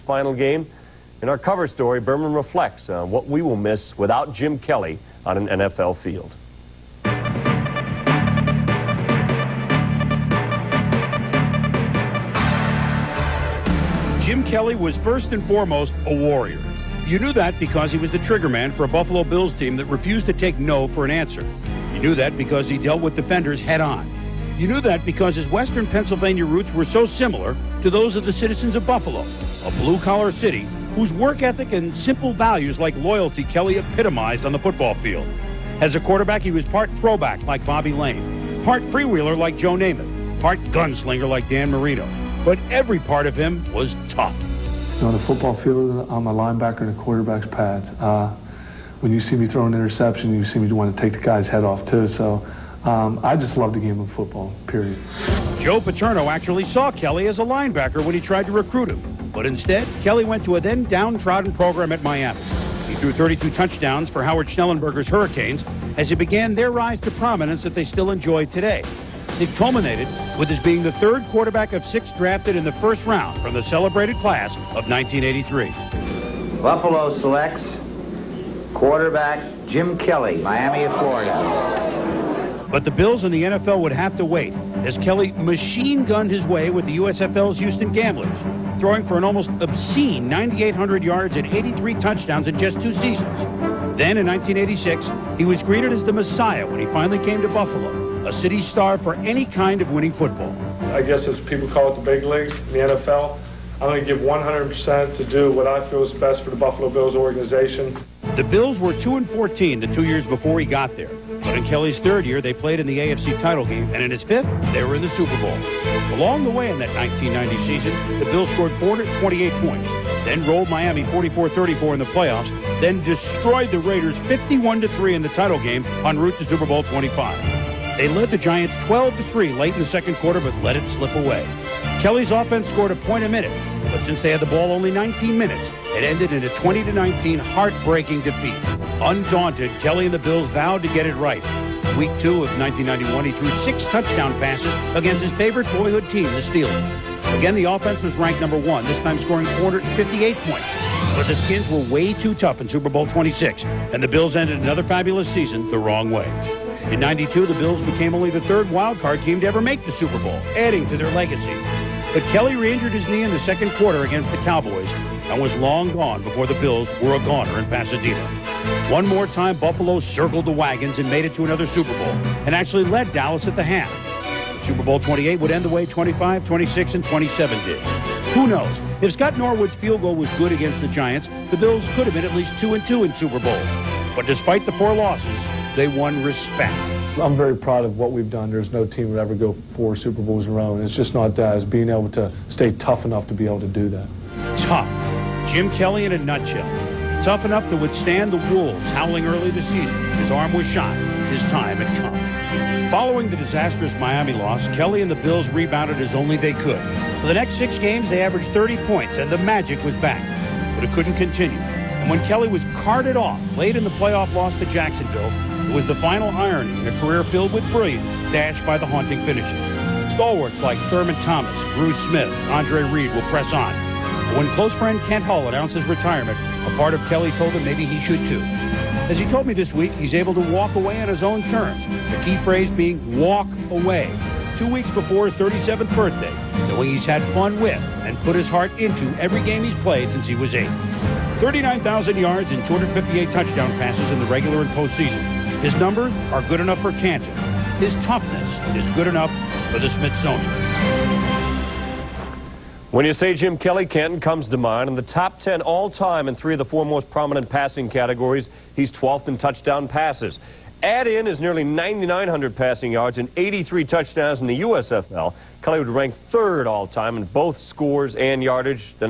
Final game. In our cover story, Berman reflects on what we will miss without Jim Kelly on an NFL field. Jim Kelly was first and foremost a warrior. You knew that because he was the trigger man for a Buffalo Bills team that refused to take no for an answer. You knew that because he dealt with defenders head-on. You knew that because his Western Pennsylvania roots were so similar to those of the citizens of Buffalo, a blue-collar city whose work ethic and simple values like loyalty Kelly epitomized on the football field. As a quarterback, he was part throwback like Bobby Lane, part freewheeler like Joe Namath, part gunslinger like Dan Marino. But every part of him was tough. On the football field, I'm a linebacker in a quarterback's pads. When you see me throw an interception, you see me want to take the guy's head off too. So I just love the game of football, period. Joe Paterno actually saw Kelly as a linebacker when he tried to recruit him. But instead, Kelly went to a then downtrodden program at Miami. He threw 32 touchdowns for Howard Schnellenberger's Hurricanes as he began their rise to prominence that they still enjoy today. It culminated with his being the third quarterback of 6 drafted in the first round from the celebrated class of 1983. Buffalo selects quarterback Jim Kelly, Miami of Florida. But the Bills and the NFL would have to wait as Kelly machine-gunned his way with the USFL's Houston Gamblers, throwing for an almost obscene 9,800 yards and 83 touchdowns in just 2 seasons. Then in 1986, he was greeted as the Messiah when he finally came to Buffalo, a city star for any kind of winning football. I guess as people call it the big leagues in the NFL, I'm going to give 100% to do what I feel is best for the Buffalo Bills organization. The Bills were 2-14 the 2 years before he got there. But in Kelly's third year, they played in the AFC title game, and in his 5th, they were in the Super Bowl. Along the way in that 1990 season, the Bills scored 428 points, then rolled Miami 44-34 in the playoffs, then destroyed the Raiders 51-3 in the title game en route to Super Bowl 25. They led the Giants 12-3 late in the second quarter, but let it slip away. Kelly's offense scored a point a minute, but since they had the ball only 19 minutes, it ended in a 20-19 heartbreaking defeat. Undaunted, Kelly and the Bills vowed to get it right. Week 2 of 1991, he threw 6 touchdown passes against his favorite boyhood team, the Steelers. Again, the offense was ranked number 1, this time scoring 458 points. But the Skins were way too tough in Super Bowl 26, and the Bills ended another fabulous season the wrong way. In 92, the Bills became only the 3rd wildcard team to ever make the Super Bowl, adding to their legacy. But Kelly re-injured his knee in the second quarter against the Cowboys and was long gone before the Bills were a goner in Pasadena. One more time, Buffalo circled the wagons and made it to another Super Bowl and actually led Dallas at the half. Super Bowl 28 would end the way 25, 26, and 27 did. Who knows? If Scott Norwood's field goal was good against the Giants, the Bills could have been at least 2-2 in Super Bowl. But despite the 4 losses, they won respect. I'm very proud of what we've done. There's no team would ever go 4 Super Bowls in a row, and it's just not that. It's being able to stay tough enough to be able to do that. Tough. Jim Kelly in a nutshell. Tough enough to withstand the wolves howling early this season. His arm was shot. His time had come. Following the disastrous Miami loss, Kelly and the Bills rebounded as only they could. For the next 6 games, they averaged 30 points, and the magic was back. But it couldn't continue. And when Kelly was carted off late in the playoff loss to Jacksonville, it was the final irony in a career filled with brilliance, dashed by the haunting finishes. Stalwarts like Thurman Thomas, Bruce Smith, Andre Reed will press on. But when close friend Kent Hull announced his retirement, a part of Kelly told him maybe he should too. As he told me this week, he's able to walk away on his own terms, the key phrase being walk away. 2 weeks before his 37th birthday, knowing he's had fun with and put his heart into every game he's played since he was 8. 39,000 yards and 258 touchdown passes in the regular and postseason. His numbers are good enough for Canton. His toughness is good enough for the Smithsonian. When you say Jim Kelly, Canton comes to mind. In the top 10 all-time in 3 of the 4 most prominent passing categories, he's 12th in touchdown passes. Add in his nearly 9,900 passing yards and 83 touchdowns in the USFL. Kelly would rank 3rd all-time in both scores and yardage. Then again,